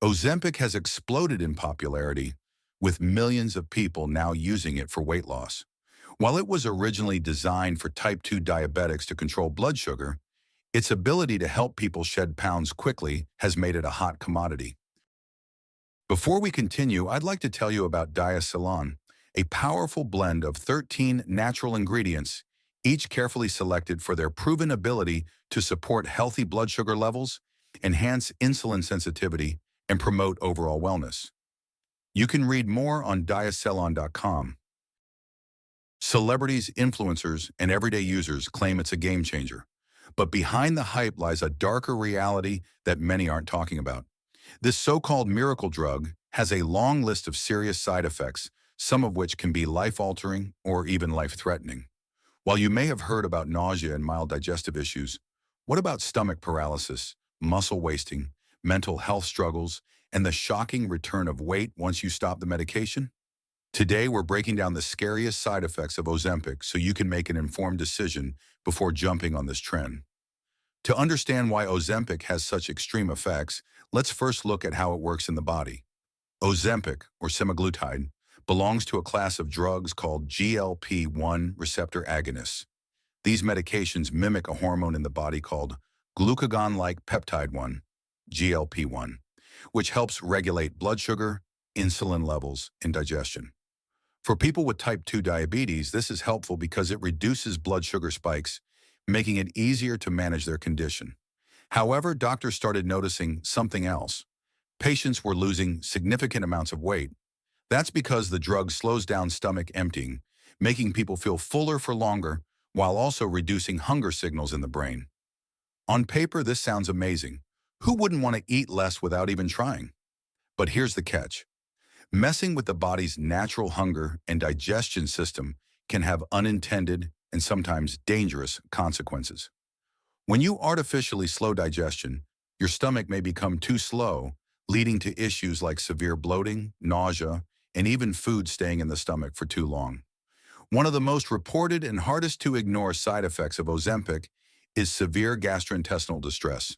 Ozempic has exploded in popularity, with millions of people now using it for weight loss. While it was originally designed for type 2 diabetics to control blood sugar, its ability to help people shed pounds quickly has made it a hot commodity. Before we continue, I'd like to tell you about Diacylon, a powerful blend of 13 natural ingredients, each carefully selected for their proven ability to support healthy blood sugar levels, enhance insulin sensitivity, and promote overall wellness. You can read more on diacylon.com. Celebrities, influencers, and everyday users claim it's a game changer. But behind the hype lies a darker reality that many aren't talking about. This so-called miracle drug has a long list of serious side effects, some of which can be life-altering or even life-threatening. While you may have heard about nausea and mild digestive issues, what about stomach paralysis, muscle wasting, mental health struggles, and the shocking return of weight once you stop the medication? Today, we're breaking down the scariest side effects of Ozempic so you can make an informed decision before jumping on this trend. To understand why Ozempic has such extreme effects, let's first look at how it works in the body. Ozempic, or semaglutide, belongs to a class of drugs called GLP-1 receptor agonists. These medications mimic a hormone in the body called glucagon-like peptide 1, GLP-1, which helps regulate blood sugar, insulin levels, and digestion. For people with type 2 diabetes, this is helpful because it reduces blood sugar spikes, making it easier to manage their condition. However, doctors started noticing something else. Patients were losing significant amounts of weight. That's because the drug slows down stomach emptying, making people feel fuller for longer while also reducing hunger signals in the brain. On paper, this sounds amazing. Who wouldn't want to eat less without even trying? But here's the catch. Messing with the body's natural hunger and digestion system can have unintended and sometimes dangerous consequences. When you artificially slow digestion, your stomach may become too slow, leading to issues like severe bloating, nausea, and even food staying in the stomach for too long. One of the most reported and hardest to ignore side effects of Ozempic is severe gastrointestinal distress.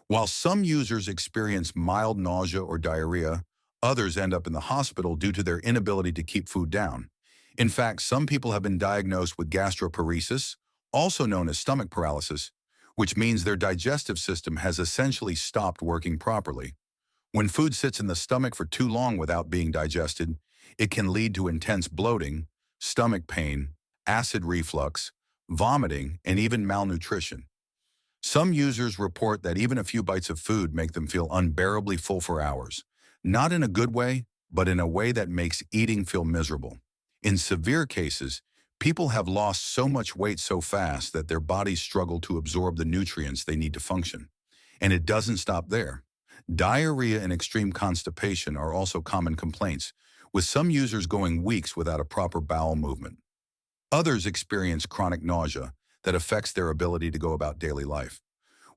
While some users experience mild nausea or diarrhea, others end up in the hospital due to their inability to keep food down. In fact, some people have been diagnosed with gastroparesis, also known as stomach paralysis, which means their digestive system has essentially stopped working properly. When food sits in the stomach for too long without being digested, it can lead to intense bloating, stomach pain, acid reflux, vomiting, and even malnutrition. Some users report that even a few bites of food make them feel unbearably full for hours, not in a good way, but in a way that makes eating feel miserable. In severe cases, people have lost so much weight so fast that their bodies struggle to absorb the nutrients they need to function. And it doesn't stop there. Diarrhea and extreme constipation are also common complaints, with some users going weeks without a proper bowel movement. Others experience chronic nausea that affects their ability to go about daily life.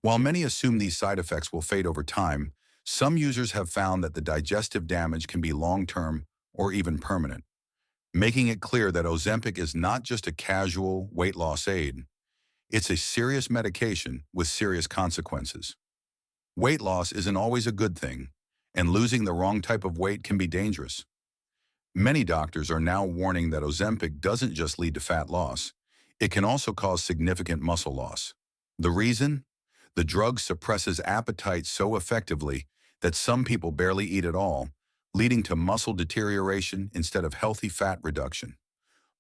While many assume these side effects will fade over time, some users have found that the digestive damage can be long-term or even permanent, making it clear that Ozempic is not just a casual weight loss aid. It's a serious medication with serious consequences. Weight loss isn't always a good thing, and losing the wrong type of weight can be dangerous. Many doctors are now warning that Ozempic doesn't just lead to fat loss. It can also cause significant muscle loss. The reason? The drug suppresses appetite so effectively that some people barely eat at all, leading to muscle deterioration instead of healthy fat reduction.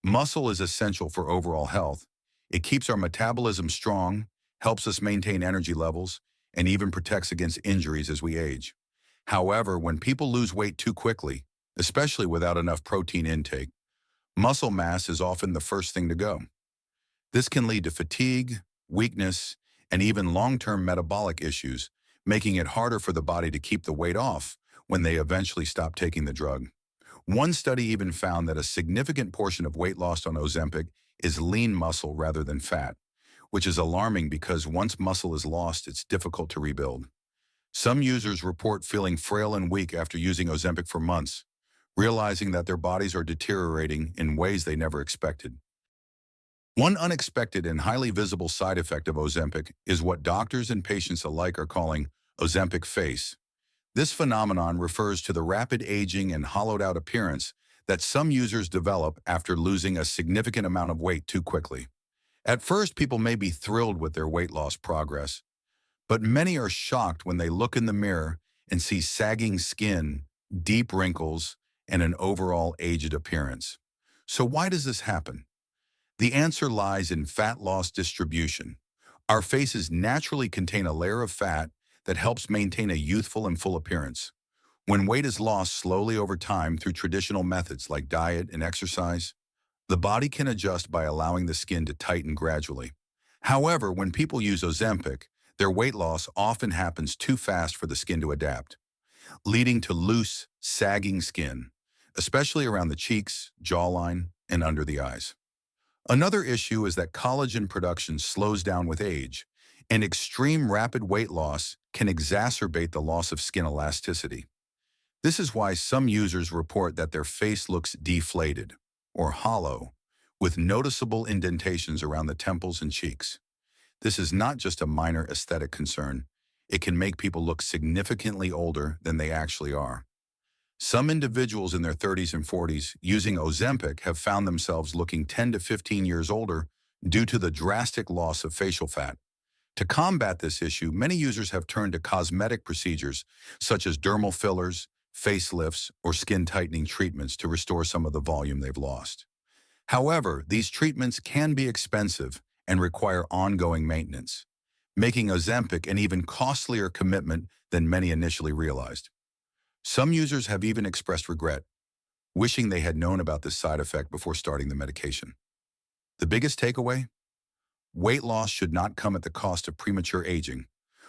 Muscle is essential for overall health. It keeps our metabolism strong, helps us maintain energy levels, and even protects against injuries as we age. However, when people lose weight too quickly, especially without enough protein intake, muscle mass is often the first thing to go. This can lead to fatigue, weakness, and even long-term metabolic issues, making it harder for the body to keep the weight off when they eventually stop taking the drug. One study even found that a significant portion of weight lost on Ozempic is lean muscle rather than fat, which is alarming because once muscle is lost, it's difficult to rebuild. Some users report feeling frail and weak after using Ozempic for months, realizing that their bodies are deteriorating in ways they never expected. One unexpected and highly visible side effect of Ozempic is what doctors and patients alike are calling Ozempic face. This phenomenon refers to the rapid aging and hollowed-out appearance that some users develop after losing a significant amount of weight too quickly. At first, people may be thrilled with their weight loss progress, but many are shocked when they look in the mirror and see sagging skin, deep wrinkles, and an overall aged appearance. So why does this happen? The answer lies in fat loss distribution. Our faces naturally contain a layer of fat that helps maintain a youthful and full appearance. When weight is lost slowly over time through traditional methods like diet and exercise, the body can adjust by allowing the skin to tighten gradually. However, when people use Ozempic, their weight loss often happens too fast for the skin to adapt, leading to loose, sagging skin, especially around the cheeks, jawline, and under the eyes. Another issue is that collagen production slows down with age, and extreme rapid weight loss can exacerbate the loss of skin elasticity. This is why some users report that their face looks deflated, or hollow, with noticeable indentations around the temples and cheeks. This is not just a minor aesthetic concern. It can make people look significantly older than they actually are. Some individuals in their 30s and 40s using Ozempic have found themselves looking 10 to 15 years older due to the drastic loss of facial fat. To combat this issue, many users have turned to cosmetic procedures such as dermal fillers, facelifts, or skin tightening treatments to restore some of the volume they've lost. However, these treatments can be expensive and require ongoing maintenance, making Ozempic an even costlier commitment than many initially realized. Some users have even expressed regret, wishing they had known about this side effect before starting the medication. The biggest takeaway? Weight loss should not come at the cost of premature aging.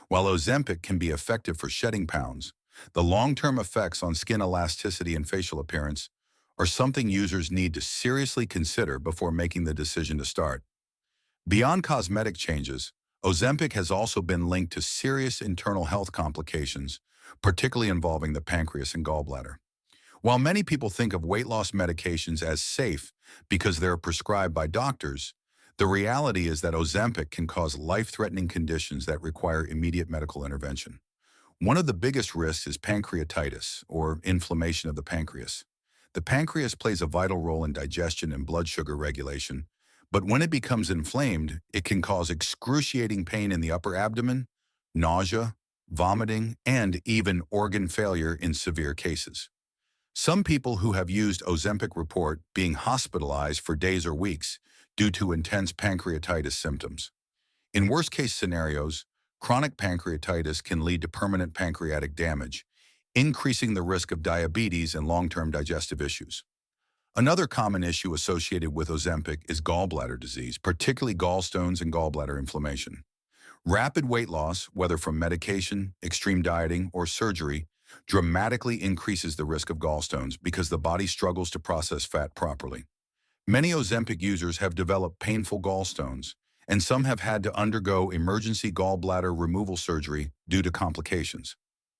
While Ozempic can be effective for shedding pounds, the long-term effects on skin elasticity and facial appearance are something users need to seriously consider before making the decision to start. Beyond cosmetic changes, Ozempic has also been linked to serious internal health complications, particularly involving the pancreas and gallbladder. While many people think of weight loss medications as safe because they're prescribed by doctors, the reality is that Ozempic can cause life-threatening conditions that require immediate medical intervention. One of the biggest risks is pancreatitis, or inflammation of the pancreas. The pancreas plays a vital role in digestion and blood sugar regulation, but when it becomes inflamed, it can cause excruciating pain in the upper abdomen, nausea, vomiting, and even organ failure in severe cases. Some people who have used Ozempic report being hospitalized for days or weeks due to intense pancreatitis symptoms. In worst-case scenarios, chronic pancreatitis can lead to permanent pancreatic damage, increasing the risk of diabetes and long-term digestive issues. Another common issue associated with Ozempic is gallbladder disease, particularly gallstones and gallbladder inflammation. Rapid weight loss, whether from medication, extreme dieting, or surgery, dramatically increases the risk of gallstones because the body struggles to process fat properly. Many Ozempic users have developed painful gallstones, and some have had to undergo emergency gallbladder removal surgery due to complications.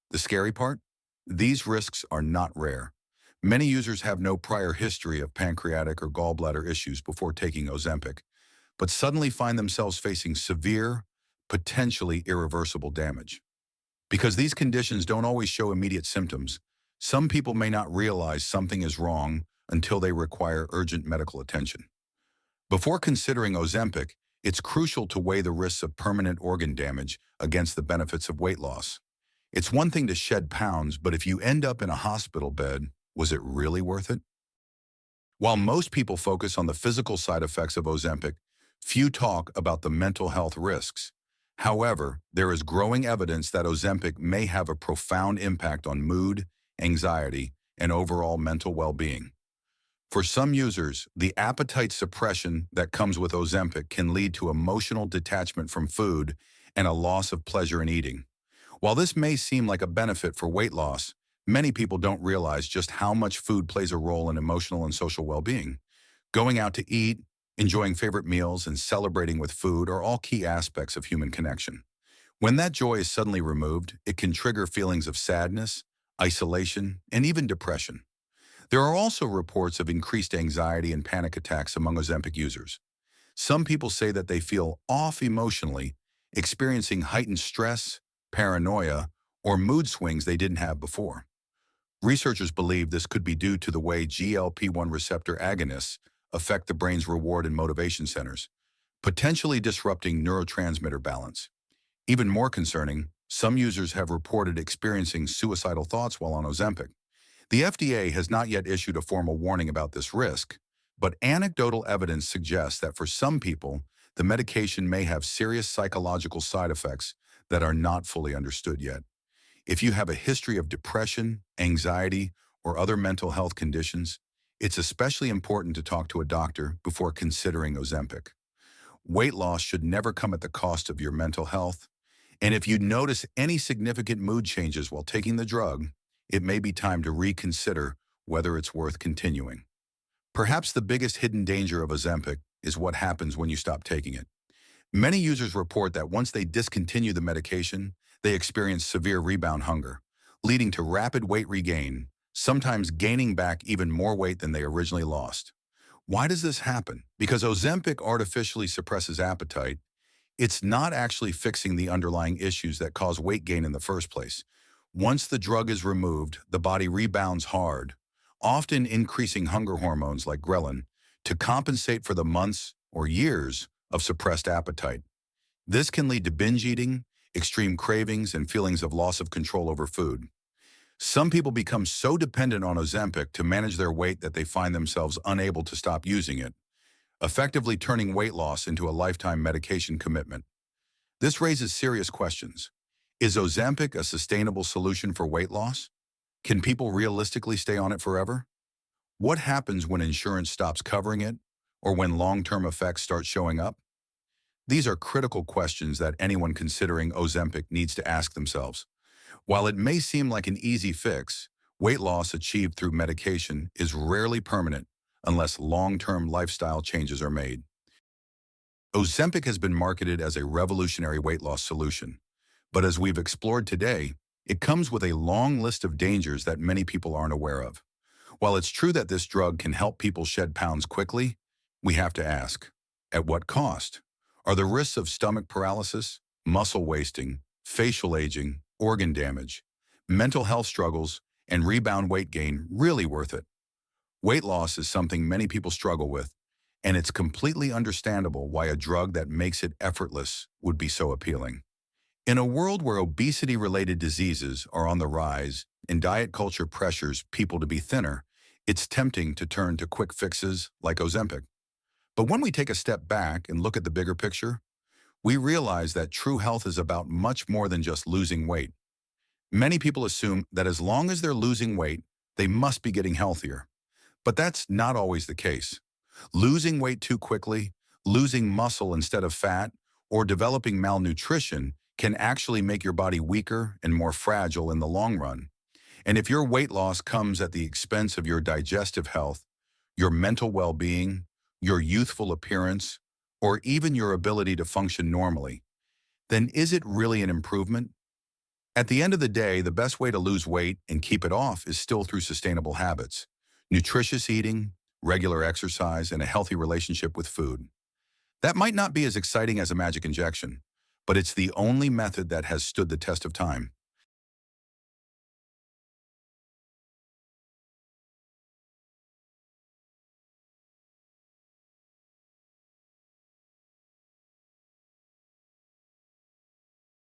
The scary part? These risks are not rare. Many users have no prior history of pancreatic or gallbladder issues before taking Ozempic, but suddenly find themselves facing severe, potentially irreversible damage. Because these conditions don't always show immediate symptoms, some people may not realize something is wrong until they require urgent medical attention. Before considering Ozempic, it's crucial to weigh the risks of permanent organ damage against the benefits of weight loss. It's one thing to shed pounds, but if you end up in a hospital bed, was it really worth it? While most people focus on the physical side effects of Ozempic, few talk about the mental health risks. However, there is growing evidence that Ozempic may have a profound impact on mood, anxiety, and overall mental well-being. For some users, the appetite suppression that comes with Ozempic can lead to emotional detachment from food and a loss of pleasure in eating. While this may seem like a benefit for weight loss, many people don't realize just how much food plays a role in emotional and social well-being. Going out to eat, enjoying favorite meals, and celebrating with food are all key aspects of human connection. When that joy is suddenly removed, it can trigger feelings of sadness, isolation, and even depression. There are also reports of increased anxiety and panic attacks among Ozempic users. Some people say that they feel off emotionally, experiencing heightened stress, paranoia, or mood swings they didn't have before. Researchers believe this could be due to the way GLP-1 receptor agonists affect the brain's reward and motivation centers, potentially disrupting neurotransmitter balance. Even more concerning, some users have reported experiencing suicidal thoughts while on Ozempic. The FDA has not yet issued a formal warning about this risk, but anecdotal evidence suggests that for some people, the medication may have serious psychological side effects that are not fully understood yet. If you have a history of depression, anxiety, or other mental health conditions, it's especially important to talk to a doctor before considering Ozempic. Weight loss should never come at the cost of your mental health, and if you notice any significant mood changes while taking the drug, it may be time to reconsider whether it's worth continuing. Perhaps the biggest hidden danger of Ozempic is what happens when you stop taking it. Many users report that once they discontinue the medication, they experience severe rebound hunger, leading to rapid weight regain, sometimes gaining back even more weight than they originally lost. Why does this happen? Because Ozempic artificially suppresses appetite. It's not actually fixing the underlying issues that cause weight gain in the first place. Once the drug is removed, the body rebounds hard, often increasing hunger hormones like ghrelin, to compensate for the months or years of suppressed appetite. This can lead to binge eating, extreme cravings, and feelings of loss of control over food. Some people become so dependent on Ozempic to manage their weight that they find themselves unable to stop using it, effectively turning weight loss into a lifetime medication commitment. This raises serious questions. Is Ozempic a sustainable solution for weight loss? Can people realistically stay on it forever? What happens when insurance stops covering it, or when long-term effects start showing up? These are critical questions that anyone considering Ozempic needs to ask themselves. While it may seem like an easy fix, weight loss achieved through medication is rarely permanent unless long-term lifestyle changes are made. Ozempic has been marketed as a revolutionary weight loss solution, but as we've explored today, it comes with a long list of dangers that many people aren't aware of. While it's true that this drug can help people shed pounds quickly, we have to ask, at what cost? Are the risks of stomach paralysis, muscle wasting, facial aging, organ damage, mental health struggles, and rebound weight gain really worth it? Weight loss is something many people struggle with, and it's completely understandable why a drug that makes it effortless would be so appealing. In a world where obesity-related diseases are on the rise and diet culture pressures people to be thinner, it's tempting to turn to quick fixes like Ozempic. But when we take a step back and look at the bigger picture, we realize that true health is about much more than just losing weight. Many people assume that as long as they're losing weight, they must be getting healthier. But that's not always the case. Losing weight too quickly, losing muscle instead of fat, or developing malnutrition can actually make your body weaker and more fragile in the long run. And if your weight loss comes at the expense of your digestive health, your mental well-being, your youthful appearance, or even your ability to function normally, then is it really an improvement? At the end of the day, the best way to lose weight and keep it off is still through sustainable habits, nutritious eating, regular exercise, and a healthy relationship with food. That might not be as exciting as a magic injection, but it's the only method that has stood the test of time.